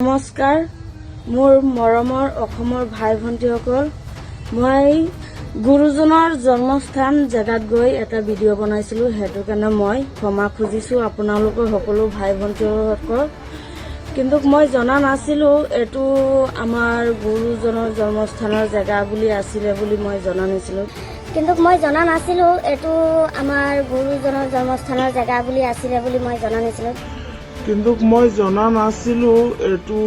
নমস্কাৰ মোৰ মৰমৰ অসমৰ ভাই ভণ্টিসকল মই গুৰুজনৰ জন্মস্থান জেগাত গৈ এটা ভিডিঅ' বনাইছিলো হেতু কাৰণে মই ক্ষমা খুজিছো আপোনালোকৰ সকলো ভাই ভণ্টিসকল কিন্তু মই জনা নাছিলো এটো আমাৰ গুৰুজনৰ জন্মস্থানৰ জেগা বুলি আছিল বুলি মই জনা নাছিলো কিন্তু মই জনা নাছিলো এটো আমাৰ গুৰুজনৰ জন্মস্থানৰ জেগা বুলি আছিল বুলি মই জনা নাছিলো কিন্তু মই জনা নাছিলো এটো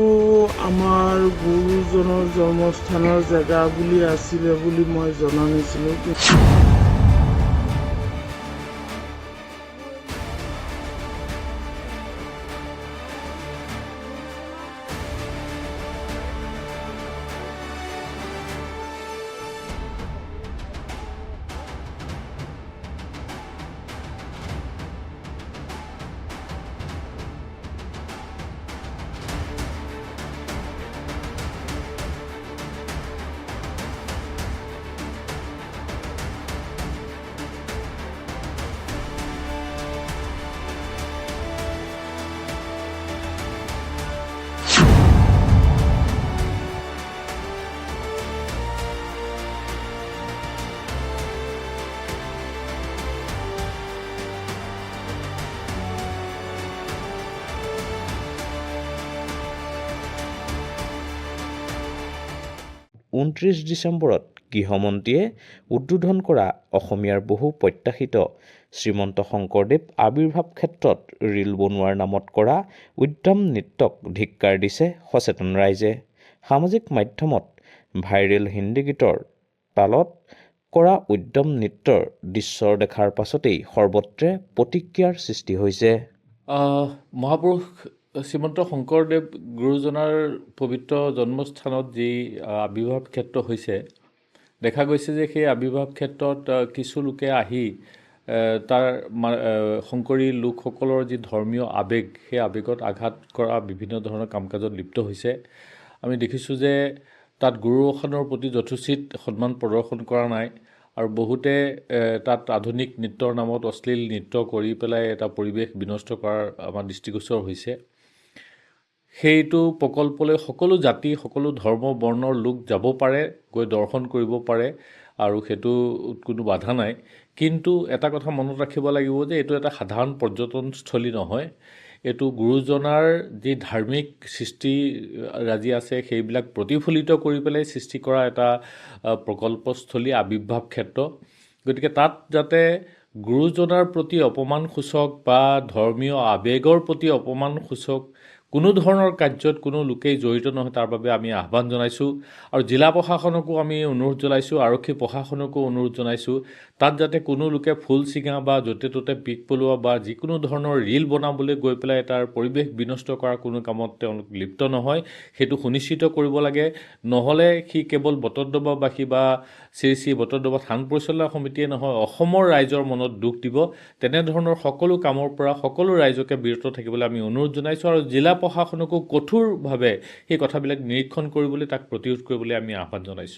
আমাৰ গুৰুজনৰ জন্মস্থানৰ জেগা বুলি আছিল বুলি মই জনা নাছিলো 29 ডিচেম্বৰত গৃহমন্ত্ৰীয়ে উদ্বোধন কৰা অসমীয়াৰ বহু প্ৰত্যাশিত শ্ৰীমন্ত শংকৰদেৱ আবিৰ্ভাৱ ক্ষেত্ৰত ৰীল বনোৱাৰ নামত কৰা উদ্যম নৃত্যক ধিক্কাৰ দিছে সচেতন ৰাইজে সামাজিক মাধ্যমত ভাইৰেল হিন্দী গীতৰ তালত কৰা উদ্যম নৃত্যৰ দৃশ্য দেখাৰ পাছতেই সৰ্বত্ৰে প্ৰতিক্ৰিয়াৰ সৃষ্টি হৈছে মহাপুৰুষ শ্ৰীমন্ত শংকৰদেৱ গুৰুজনাৰ পবিত্ৰ জন্মস্থানত যি আবিৰ্ভাৱ ক্ষেত্ৰ হৈছে দেখা গৈছে যে সেই আবিৰ্ভাৱ ক্ষেত্ৰত কিছু লোকে আহি তাৰ শংকৰী লোকসকলৰ যি ধৰ্মীয় আবেগ সেই আবেগত আঘাত কৰা বিভিন্ন ধৰণৰ কাম-কাজত লিপ্ত হৈছে আমি দেখিছোঁ যে তাত গুৰুসনৰ প্ৰতি যথোচিত সন্মান প্ৰদৰ্শন কৰা নাই আৰু বহুতে তাত আধুনিক নৃত্যৰ নামত অশ্লীল নৃত্য কৰি পেলাই এটা পৰিৱেশ বিনষ্ট কৰাৰ আমাৰ দৃষ্টিগোচৰ হৈছে সেইটো প্ৰকল্পলৈ সকলো জাতি সকলো ধৰ্ম বৰ্ণৰ লোক যাব পাৰে গৈ দৰ্শন কৰিব পাৰে আৰু সেইটো কোনো বাধা নাই কিন্তু এটা কথা মনত ৰাখিব লাগিব যে এইটো এটা সাধাৰণ পৰ্যটনস্থলী নহয় এইটো গুৰুজনাৰ যি ধাৰ্মিক সৃষ্টি ৰাজি আছে সেইবিলাক প্ৰতিফলিত কৰি পেলাই সৃষ্টি কৰা এটা প্ৰকল্পস্থলী আবিৰ্ভাৱ ক্ষেত্ৰ গতিকে তাত যাতে গুৰুজনাৰ প্ৰতি অপমানসূচক বা ধৰ্মীয় আবেগৰ প্ৰতি অপমানসূচক কোনো ধৰণৰ কাৰ্যত কোনো লোকেই জড়িত নহয় তাৰ বাবে আমি আহ্বান জনাইছোঁ আৰু জিলা প্ৰশাসনকো আমি অনুৰোধ জনাইছোঁ আৰক্ষী প্ৰশাসনকো অনুৰোধ জনাইছোঁ তাত যাতে কোনো লোকে ফুল ছিঙা বা য'তে ত'তে পিক পেলোৱা বা যিকোনো ধৰণৰ ৰীল বনাবলৈ গৈ পেলাই তাৰ পৰিৱেশ বিনষ্ট কৰা কোনো কামত তেওঁলোক লিপ্ত নহয় সেইটো সুনিশ্চিত কৰিব লাগে নহ'লে সি কেৱল বটদ্ৰৱাবাসী বা শ্ৰী বটদ্ৰৱা থান পৰিচালনা সমিতিয়ে নহয় অসমৰ ৰাইজৰ মনত দুখ দিব তেনেধৰণৰ সকলো কামৰ পৰা সকলো ৰাইজকে বিৰত থাকিবলৈ আমি অনুৰোধ জনাইছোঁ আৰু জিলা প্ৰশাসনকো কঠোৰভাৱে সেই কথাবিলাক নিৰীক্ষণ কৰিবলৈ তাক প্ৰতিৰোধ কৰিবলৈ আমি আহ্বান জনাইছোঁ